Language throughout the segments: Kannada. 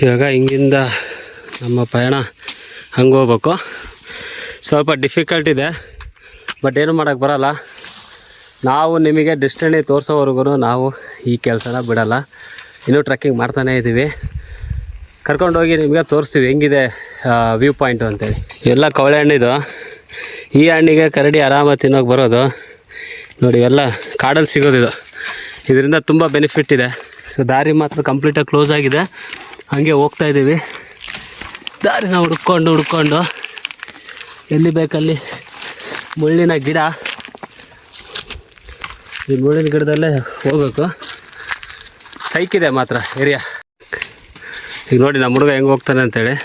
ಇವಾಗ ಹಿಂಗಿಂದ ನಮ್ಮ ಪಯಣ ಹಂಗೆ ಹೋಗ್ಬೇಕು. ಸ್ವಲ್ಪ ಡಿಫಿಕಲ್ಟ್ ಇದೆ, ಬಟ್ ಏನು ಮಾಡೋಕ್ಕೆ ಬರೋಲ್ಲ. ನಾವು ನಿಮಗೆ ಡೆಸ್ಟಿನಿ ತೋರಿಸೋವರೆಗೂ ನಾವು ಈ ಕೆಲಸನ ಬಿಡೋಲ್ಲ. ಇನ್ನೂ ಟ್ರೆಕ್ಕಿಂಗ್ ಮಾಡ್ತಾನೇ ಇದ್ದೀವಿ. ಕರ್ಕೊಂಡೋಗಿ ನಿಮಗೆ ತೋರಿಸ್ತೀವಿ ಹೆಂಗಿದೆ ವ್ಯೂ ಪಾಯಿಂಟು ಅಂತೇಳಿ. ಎಲ್ಲ ಕವಳೆ ಹಣ್ಣಿದು. ಈ ಹಣ್ಣಿಗೆ ಕರಡಿ ಆರಾಮಾಗಿ ತಿನ್ನೋಕೆ ಬರೋದು ನೋಡಿ. ಎಲ್ಲ ಕಾಡಲ್ಲಿ ಸಿಗೋದಿದು. ಇದರಿಂದ ತುಂಬ ಬೆನಿಫಿಟ್ ಇದೆ. ಸೊ ದಾರಿ ಮಾತ್ರ ಕಂಪ್ಲೀಟಾಗಿ ಕ್ಲೋಸ್ ಆಗಿದೆ. ಹಾಗೆ ಹೋಗ್ತಾಯಿದ್ದೀವಿ. ದಾರಿನ ಹುಡ್ಕೊಂಡು ಎಲ್ಲಿ ಬೇಕಲ್ಲಿ ಮುಳ್ಳಿನ ಗಿಡ, ಈ ಮುಳ್ಳಿನ ಗಿಡದಲ್ಲೇ ಹೋಗ್ಬೇಕು. ಸೈಕಿದೆ ಮಾತ್ರ ಏರಿಯಾ. ಈಗ ನೋಡಿ ನಮ್ಮ ಹುಡುಗ ಹೆಂಗೆ ಹೋಗ್ತಾನೆ ಅಂತೇಳಿ.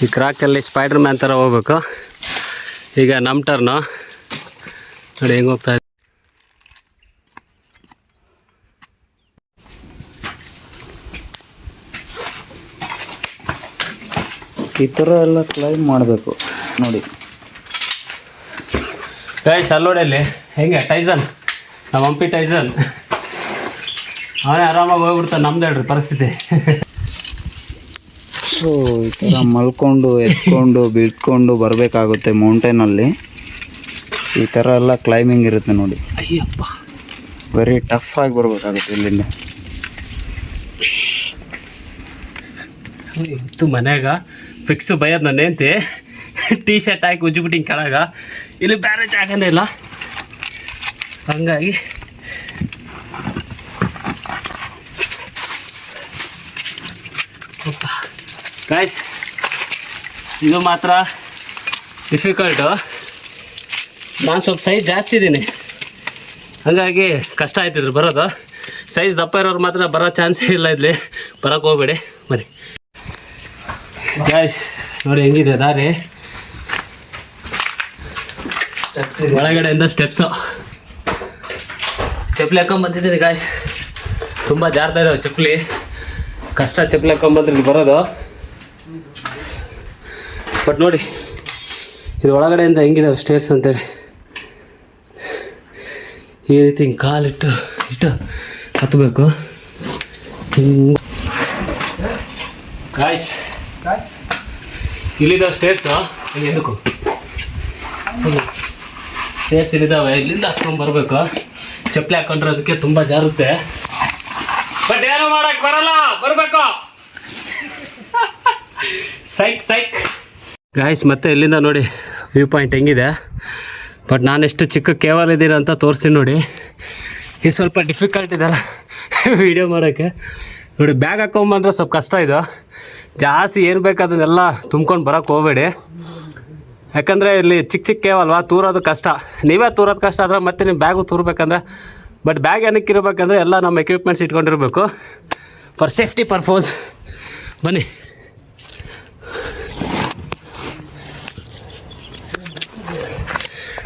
ಈ ಕ್ರಾಕಲ್ಲಿ ಸ್ಪೈಡರ್ ಮ್ಯಾನ್ ಥರ ಹೋಗ್ಬೇಕು. ಈಗ ನಮ್ಮ ಟರ್ನು ನೋಡಿ ಹೆಂಗೆ ಹೋಗ್ತಾ ಇದೆ. ಈ ಥರ ಎಲ್ಲ ಕ್ಲೈಮ್ ಮಾಡಬೇಕು ನೋಡಿ. ಗೈಸ್ ಅಲ್ಲೋಡಲ್ಲಿ ಹೆಂಗೆ ಟೈಸನ್, ನಮ್ಮ ಹಂಪಿ ಟೈಸನ್ ಅವನೇ ಆರಾಮಾಗಿ ಹೋಗ್ಬಿಡ್ತಾನೆ. ನಮ್ದು ಹೇಳ್ರಿ ಪರಿಸ್ಥಿತಿ. ಸೊ ಈ ಥರ ಮಲ್ಕೊಂಡು ಎತ್ಕೊಂಡು ಬೀಳ್ಕೊಂಡು ಬರಬೇಕಾಗುತ್ತೆ ಮೌಂಟೇನಲ್ಲಿ. ಈ ಥರ ಎಲ್ಲ ಕ್ಲೈಂಬಿಂಗ್ ಇರುತ್ತೆ ನೋಡಿ. ಅಯ್ಯಪ್ಪ, ವೆರಿ ಟಫ್ ಆಗಿ ಬರಬೇಕಾಗುತ್ತೆ ಇಲ್ಲಿಂದ. ಇವತ್ತು ಮನ್ಯಾಗ ಫಿಕ್ಸು ಬೈಯೋದು ನನ್ನ ಹೆಂಡ್ತಿ. ಟೀ ಶರ್ಟ್ ಹಾಕಿ ಉಜ್ಜಿಬಿಟ್ಟಿಂಗ್ ಕೆಳಗ. ಇಲ್ಲಿ ಬೇರೆ ಜಾಗನೇ ಇಲ್ಲ, ಹಂಗಾಗಿ ಗೈಸ್ ಇದು ಮಾತ್ರ ಡಿಫಿಕಲ್ಟು. ನಾನು ಸ್ವಲ್ಪ ಸೈಜ್ ಜಾಸ್ತಿ ಇದ್ದೀನಿ, ಹಾಗಾಗಿ ಕಷ್ಟ ಆಯ್ತಿದ್ರು ಬರೋದು. ಸೈಜ್ ದಪ್ಪ ಇರೋರು ಮಾತ್ರ ಬರೋ ಚಾನ್ಸೇ ಇಲ್ಲ. ಇಲ್ಲಿ ಬರೋಕ್ಕೆ ಹೋಗ್ಬೇಡಿ ಬನ್ನಿ. ಗೈಸ್ ನೋಡಿ ಹೆಂಗಿದೆ ದಾರಿ. ಒಳಗಡೆಯಿಂದ ಸ್ಟೆಪ್ಸು. ಚಪ್ಪಲಿ ಹಾಕೊಂಬಂದಿದ್ದೀನಿ ಗಾಯ್ಸ್. ತುಂಬ ಜಾರ್ತಾ ಇದ್ದಾವೆ ಚಪ್ಪಲಿ. ಕಷ್ಟ ಚಪ್ಪಲಿ ಹಾಕೊಂಬಂದ್ರೆ ಇಲ್ಲಿ ಬರೋದು. ಬಟ್ ನೋಡಿ ಇದು ಒಳಗಡೆಯಿಂದ ಹೆಂಗಿದಾವೆ ಸ್ಟೇರ್ಸ್ ಅಂತೇಳಿ. ಈ ರೀತಿ ಹಿಂಗೆ ಕಾಲಿಟ್ಟು ಹತ್ತಬೇಕು. ಗಾಯ್ಸ್ ಇಲ್ಲಿದ್ದಾವೆ ಸ್ಟೇರ್ಸು. ಹಿಂಗೆ ಎದಕ್ಕೂ ಸ್ಟೇರ್ಸ್ ಇಲ್ಲಿದ್ದಾವೆ. ಇಲ್ಲಿಂದ ಹತ್ಕೊಂಡು ಬರಬೇಕು. ಚಪ್ಪಲಿ ಹಾಕೊಂಡ್ರೆ ಅದಕ್ಕೆ ತುಂಬ ಜಾರುತ್ತೆ. ಬಟ್ ಏನೋ ಮಾಡಕ್ಕೆ ಬರಲ್ಲ, ಬರಬೇಕು. ಸೈಕ್ ಗಾಯ್ಸ್ ಮತ್ತೆ ಇಲ್ಲಿಂದ ನೋಡಿ ವ್ಯೂ ಪಾಯಿಂಟ್ ಹೆಂಗಿದೆ. ಬಟ್ ನಾನೆಷ್ಟು ಚಿಕ್ಕ ಕೇವಲ ಇದ್ದೀನಿ ಅಂತ ತೋರಿಸ್ತೀನಿ ನೋಡಿ. ಇದು ಸ್ವಲ್ಪ ಡಿಫಿಕಲ್ಟ್ ಇದೆಲ್ಲ ವೀಡಿಯೋ ಮಾಡೋಕ್ಕೆ. ನೋಡಿ ಬ್ಯಾಗ್ ಹಾಕೊಂಬಂದ್ರೆ ಸ್ವಲ್ಪ ಕಷ್ಟ ಇದು. ಜಾಸ್ತಿ ಏನು ಬೇಕು ಅದನ್ನೆಲ್ಲ ತುಂಬ್ಕೊಂಡು ಬರೋಕ್ಕೆ ಹೋಗಬೇಡಿ. ಯಾಕಂದರೆ ಇಲ್ಲಿ ಚಿಕ್ಕ ಕೇವಲ್ವಾ, ತೂರೋದು ಕಷ್ಟ. ನೀವೇ ತೂರೋದು ಕಷ್ಟ ಆದರೆ ಮತ್ತೆ ನೀವು ಬ್ಯಾಗು ತೂರ್ಬೇಕಂದ್ರೆ. ಬಟ್ ಬ್ಯಾಗ್ ಏನಕ್ಕೆ ಇರಬೇಕಂದ್ರೆ ಎಲ್ಲ ನಮ್ಮ ಎಕ್ವಿಪ್ಮೆಂಟ್ಸ್ ಇಟ್ಕೊಂಡಿರಬೇಕು ಫಾರ್ ಸೇಫ್ಟಿ ಪರ್ಪೋಸ್. ಬನ್ನಿ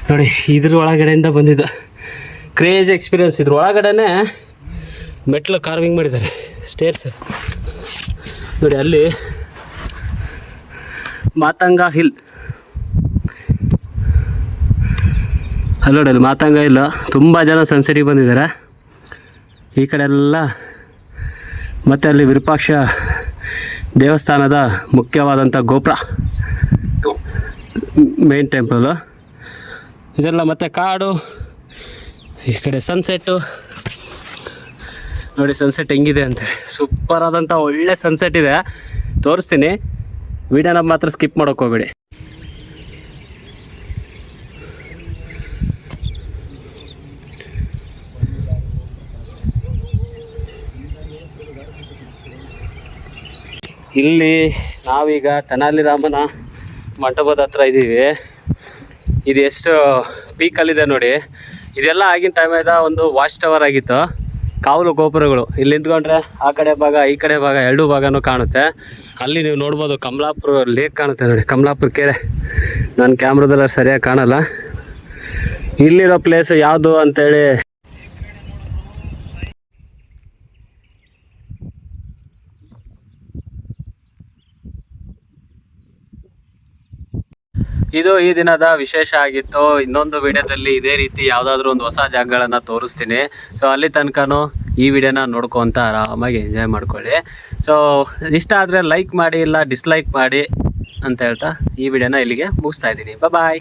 ನೋಡಿ ಇದ್ರ ಒಳಗಡೆಯಿಂದ ಬಂದಿದ್ದು ಕ್ರೇಜಿ ಎಕ್ಸ್ಪೀರಿಯನ್ಸ್. ಇದ್ರ ಒಳಗಡೆನೇ ಮೆಟ್ಲು ಕಾರ್ವಿಂಗ್ ಮಾಡಿದ್ದಾರೆ, ಸ್ಟೇರ್ಸ್ ನೋಡಿ. ಅಲ್ಲಿ ಮಾತಂಗ ಹಿಲ್, ಅಲ್ಲಿ ನೋಡಿ ಅಲ್ಲಿ ಮಾತಂಗ ಹಿಲ್. ತುಂಬ ಜನ ಸನ್ಸೆಟಿಗೆ ಬಂದಿದ್ದಾರೆ ಈ ಕಡೆ ಎಲ್ಲ. ಮತ್ತು ಅಲ್ಲಿ ವಿರೂಪಾಕ್ಷ ದೇವಸ್ಥಾನದ ಮುಖ್ಯವಾದಂಥ ಗೋಪುರ, ಮೇನ್ ಟೆಂಪಲು ಇದೆಲ್ಲ. ಮತ್ತು ಕಾಡು, ಈ ಕಡೆ ಸನ್ಸೆಟ್ಟು ನೋಡಿ. ಸನ್ಸೆಟ್ ಹೆಂಗಿದೆ ಅಂತೇಳಿ ಸೂಪರ್ ಆದಂಥ ಒಳ್ಳೆ ಸನ್ಸೆಟ್ ಇದೆ. ತೋರಿಸ್ತೀನಿ, ವೀಡಿಯೋನ ಮಾತ್ರ ಸ್ಕಿಪ್ ಮಾಡೋಕ್ಕೆ ಹೋಗಬೇಡಿ. ಇಲ್ಲಿ ನಾವೀಗ ತೆನಾಲಿ ರಾಮನ ಮಂಟಪದ ಹತ್ರ ಇದ್ದೀವಿ. ಇದು ಎಷ್ಟು ಪೀಕಲ್ಲಿದೆ ನೋಡಿ. ಇದೆಲ್ಲ ಆಗಿನ ಟೈಮದ ಒಂದು ವಾಚ್ ಟವರ್ ಆಗಿತ್ತು, ಕಾವಲು ಗೋಪುರಗಳು. ಇಲ್ಲಿ ನಿಂತ್ಕೊಂಡ್ರೆ ಆ ಕಡೆ ಭಾಗ ಈ ಕಡೆ ಭಾಗ ಎರಡೂ ಭಾಗನೂ ಕಾಣುತ್ತೆ. ಅಲ್ಲಿ ನೀವು ನೋಡ್ಬೋದು ಕಮಲಾಪುರ ಲೇಕ್ ಕಾಣುತ್ತೆ ನೋಡಿ, ಕಮಲಾಪುರ ಕೆರೆ. ನನ್ನ ಕ್ಯಾಮ್ರಾದಲ್ಲಿ ಸರಿಯಾಗಿ ಕಾಣಲ್ಲ. ಇಲ್ಲಿರೋ ಪ್ಲೇಸ್ ಯಾವುದು ಅಂತೇಳಿ ಇದು ಈ ದಿನದ ವಿಶೇಷ ಆಗಿತ್ತು. ಇನ್ನೊಂದು ವಿಡಿಯೋದಲ್ಲಿ ಇದೇ ರೀತಿ ಯಾವುದಾದ್ರೂ ಒಂದು ಹೊಸ ಜಾಗಗಳನ್ನು ತೋರಿಸ್ತೀನಿ. ಸೊ ಅಲ್ಲಿ ತನಕನೂ ಈ ವಿಡಿಯೋನ ನೋಡ್ಕೊತ ಆರಾಮಾಗಿ ಎಂಜಾಯ್ ಮಾಡ್ಕೊಳ್ಳಿ. ಸೊ ಇಷ್ಟ ಆದರೆ ಲೈಕ್ ಮಾಡಿ, ಇಲ್ಲ ಡಿಸ್ಲೈಕ್ ಮಾಡಿ ಅಂತ ಹೇಳ್ತಾ ಈ ವಿಡಿಯೋನ ಇಲ್ಲಿಗೆ ಮುಗಿಸ್ತಾ ಇದ್ದೀನಿ. ಬಾಯ್.